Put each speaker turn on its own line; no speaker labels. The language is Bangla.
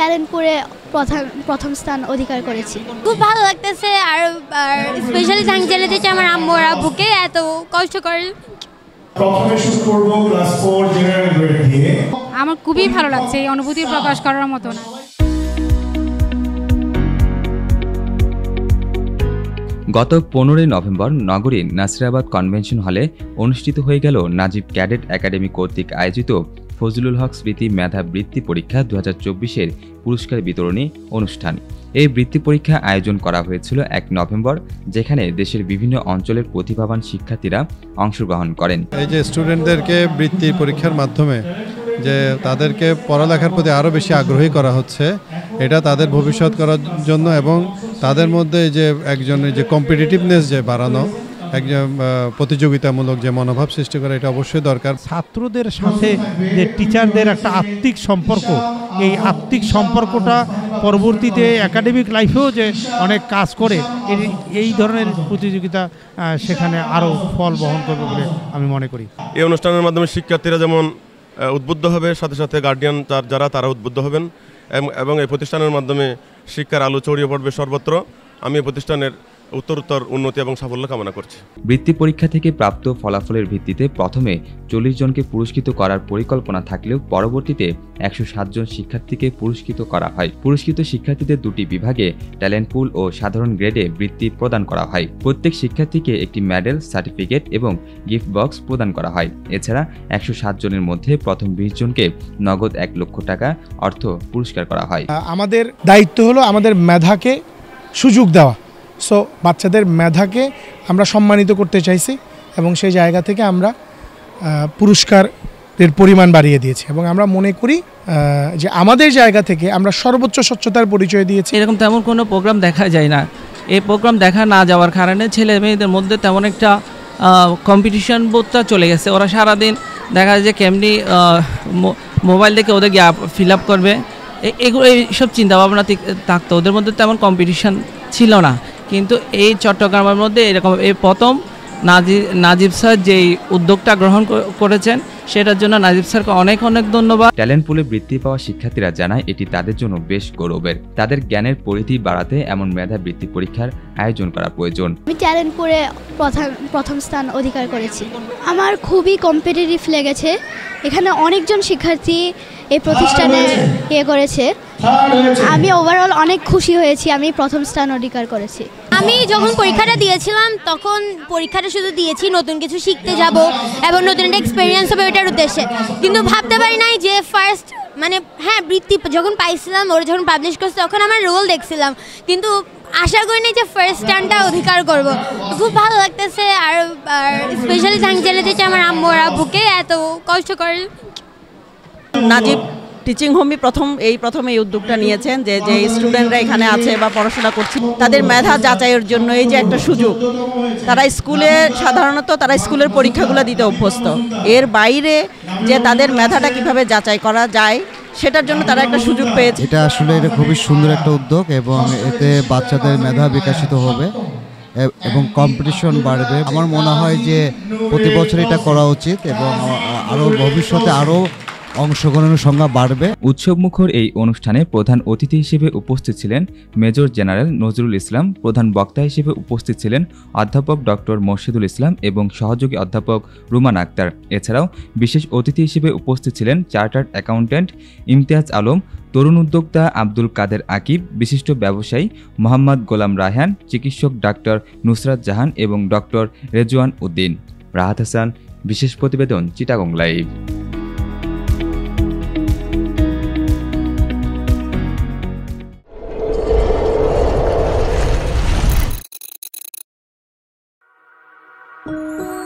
ট্যালেন্টপুরে প্রথম স্থান অধিকার করেছি।
খুব ভালো লাগতেছে, আর স্পেশালি থ্যাঙ্কস জানাতে চাই আমার আম্মু আর আব্বুকে, এত কষ্ট করে।
আমার খুবই ভালো লাগছে, এই অনুভূতি প্রকাশ করার মতো না।
গত 15 নভেম্বর নগরীর নাসিরাবাদ কনভেনশন হলে অনুষ্ঠিত হয়ে গেল নাজিব ক্যাডেট একাডেমি কর্তৃক আয়োজিত ফজলুল হক স্মৃতি মেধা বৃত্তি পরীক্ষা 2024-এর পুরস্কার বিতরণী অনুষ্ঠান। এই বৃত্তি পরীক্ষা আয়োজন করা হয়েছিল 1 নভেম্বর, যেখানে দেশের বিভিন্ন অঞ্চলের প্রতিভাবান শিক্ষার্থীরা অংশগ্রহণ করেন।
এই যে স্টুডেন্টদেরকে বৃত্তি পরীক্ষার মাধ্যমে যে তাদেরকে পড়ালেখার প্রতি আরও বেশি আগ্রহী করা হচ্ছে, এটা তাদের ভবিষ্যৎ করার জন্য এবং তাদের মধ্যে যে একজনের যে কম্পিটিটিভনেস যে বাড়ানো, একজন প্রতিযোগিতামূলক যে মনোভাব সৃষ্টি করা, এটা অবশ্যই দরকার।
ছাত্রদের সাথে যে টিচারদের একটা আত্মিক সম্পর্ক, এই আত্মিক সম্পর্কটা পরবর্তীতে একাডেমিক লাইফেও যে অনেক কাজ করে, এই ধরনের প্রতিযোগিতা সেখানে আরও ফল বহন করবে বলে আমি মনে করি।
এই অনুষ্ঠানের মাধ্যমে শিক্ষার্থীরা যেমন উদ্বুদ্ধ হবে, সাথে সাথে গার্ডিয়ান যারা তারা উদ্বুদ্ধ হবেন এবং এই প্রতিষ্ঠানের মাধ্যমে শিক্ষার আলো ছড়িয়ে পড়বে সর্বত্র। আমি এই প্রতিষ্ঠানের উত্তরোত্তর উন্নতি এবং সাফল্য কামনা করছি।
বৃত্তি পরীক্ষা থেকে প্রাপ্ত ফলাফলের ভিত্তিতে প্রথমে 40 জনকে পুরস্কৃত করার পরিকল্পনা থাকলেও পরবর্তীতে 107 জন শিক্ষার্থীকে পুরস্কৃত করা হয়। পুরস্কৃত শিক্ষার্থীদের 2টি বিভাগে ট্যালেন্ট পুল ও সাধারণ গ্রেডে বৃত্তি প্রদান করা হয়। প্রত্যেক শিক্ষার্থীকে একটি মেডেল, সার্টিফিকেট এবং গিফট বক্স প্রদান করা হয়। এছাড়া 107 জনের মধ্যে প্রথম 20 জনকে নগদ 1 লক্ষ টাকা অর্থ পুরস্কার করা হয়।
আমাদের দায়িত্ব হলো আমাদের মেধাকে সুযোগ দেওয়া। সো বাচ্চাদের মেধাকে আমরা সম্মানিত করতে চাইছি এবং সেই জায়গা থেকে আমরা পুরস্কারের পরিমাণ বাড়িয়ে দিয়েছি এবং আমরা মনে করি যে আমাদের জায়গা থেকে আমরা সর্বোচ্চ স্বচ্ছতার পরিচয় দিয়েছি।
এরকম তেমন কোনো প্রোগ্রাম দেখা যায় না। এই প্রোগ্রাম দেখা না যাওয়ার কারণে ছেলে মেয়েদের মধ্যে তেমন একটা কম্পিটিশন বোধটা চলে গেছে। ওরা সারাদিন দেখা যায় যে কেমনি মোবাইল দেখে ওদের ফিল আপ করবে, এগুলো এইসব চিন্তাভাবনা থাকতো, ওদের মধ্যে তেমন কম্পিটিশান ছিল না। কিন্তু এই চট্টগ্রামের মধ্যে এরকম এই প্রথম নাজিব স্যার যেই উদ্যোগটা গ্রহণ করেছেন, সেটার জন্য নাজিব স্যারকে অনেক অনেক ধন্যবাদ।
ট্যালেন্ট পুলে বৃত্তি পাওয়া শিক্ষার্থীরা জানায় এটি তাদের জন্য বেশ গৌরবের। তাদের জ্ঞানের পরিধি বাড়াতে এমন মেধা বৃত্তি পরীক্ষার আয়োজন করা প্রয়োজন।
আমি ট্যালেন্টপুরে প্রথম স্থান অধিকার করেছি। আমার খুবই কম্পিটিটিভ লেগেছে। এখানে অনেকজন শিক্ষার্থী এই প্রতিষ্ঠানে করেছে। আমি ওভারঅল অনেক খুশি হয়েছি, আমি প্রথম স্থান অধিকার করেছি।
আমি যখন পরীক্ষাটা দিয়েছিলাম তখন পরীক্ষাটা শুধু দিয়েছি নতুন কিছু শিখতে যাব এবং নতুন একটা এক্সপিরিয়েন্স হবে ওইটার উদ্দেশ্যে, কিন্তু ভাবতে পারি নাই যে ফার্স্ট হ্যাঁ বৃত্তি যখন পাইছিলাম, ওরা যখন পাবলিশ করছে তখন আমার রোল দেখছিলাম, কিন্তু আশা করি নাই যে ফার্স্ট স্থানটা অধিকার করব। খুব ভালো লাগতেছে, আর স্পেশালি থ্যাঙ্কস জানাতে চাই আমার আম্মু আর আব্বুকে, এত কষ্ট করে।
নাজিব টিচিং হোমই প্রথম এই উদ্যোগটা নিয়েছেন যে স্টুডেন্টরা এখানে আছে বা পড়াশোনা করছে, তাদের মেধা যাচাইয়ের জন্য এই যে একটা সুযোগ। তারা সাধারণত স্কুলের পরীক্ষাগুলো দিতে অভ্যস্ত, এর বাইরে যে তাদের মেধাটা কিভাবে যাচাই করা যায় সেটার জন্য তারা একটা সুযোগ পেয়েছে।
এটা আসলে এটা খুবই সুন্দর একটা উদ্যোগ এবং এতে বাচ্চাদের মেধা বিকশিত হবে এবং কম্পিটিশন বাড়বে। আমার মনে হয় যে প্রতি বছর এটা করা উচিত এবং আরও ভবিষ্যতে আরও অংশগ্রহণের সংখ্যা বাড়বে।
উৎসবমুখর এই অনুষ্ঠানে প্রধান অতিথি হিসেবে উপস্থিত ছিলেন মেজর জেনারেল নজরুল ইসলাম। প্রধান বক্তা হিসেবে উপস্থিত ছিলেন অধ্যাপক ডক্টর মোর্শেদুল ইসলাম এবং সহযোগী অধ্যাপক রুমান আক্তার। এছাড়াও বিশেষ অতিথি হিসেবে উপস্থিত ছিলেন চার্টার্ড অ্যাকাউন্ট্যান্ট ইমতিয়াজ আলম, তরুণ উদ্যোক্তা আব্দুল কাদের আকিব, বিশিষ্ট ব্যবসায়ী মোহাম্মদ গোলাম রায়হান, চিকিৎসক ডাক্তার নুসরাত জাহান এবং ডক্টর রেজওয়ান উদ্দিন। রাহাত হাসান, বিশেষ প্রতিবেদন, চিটাগং লাইভ।
Thank you.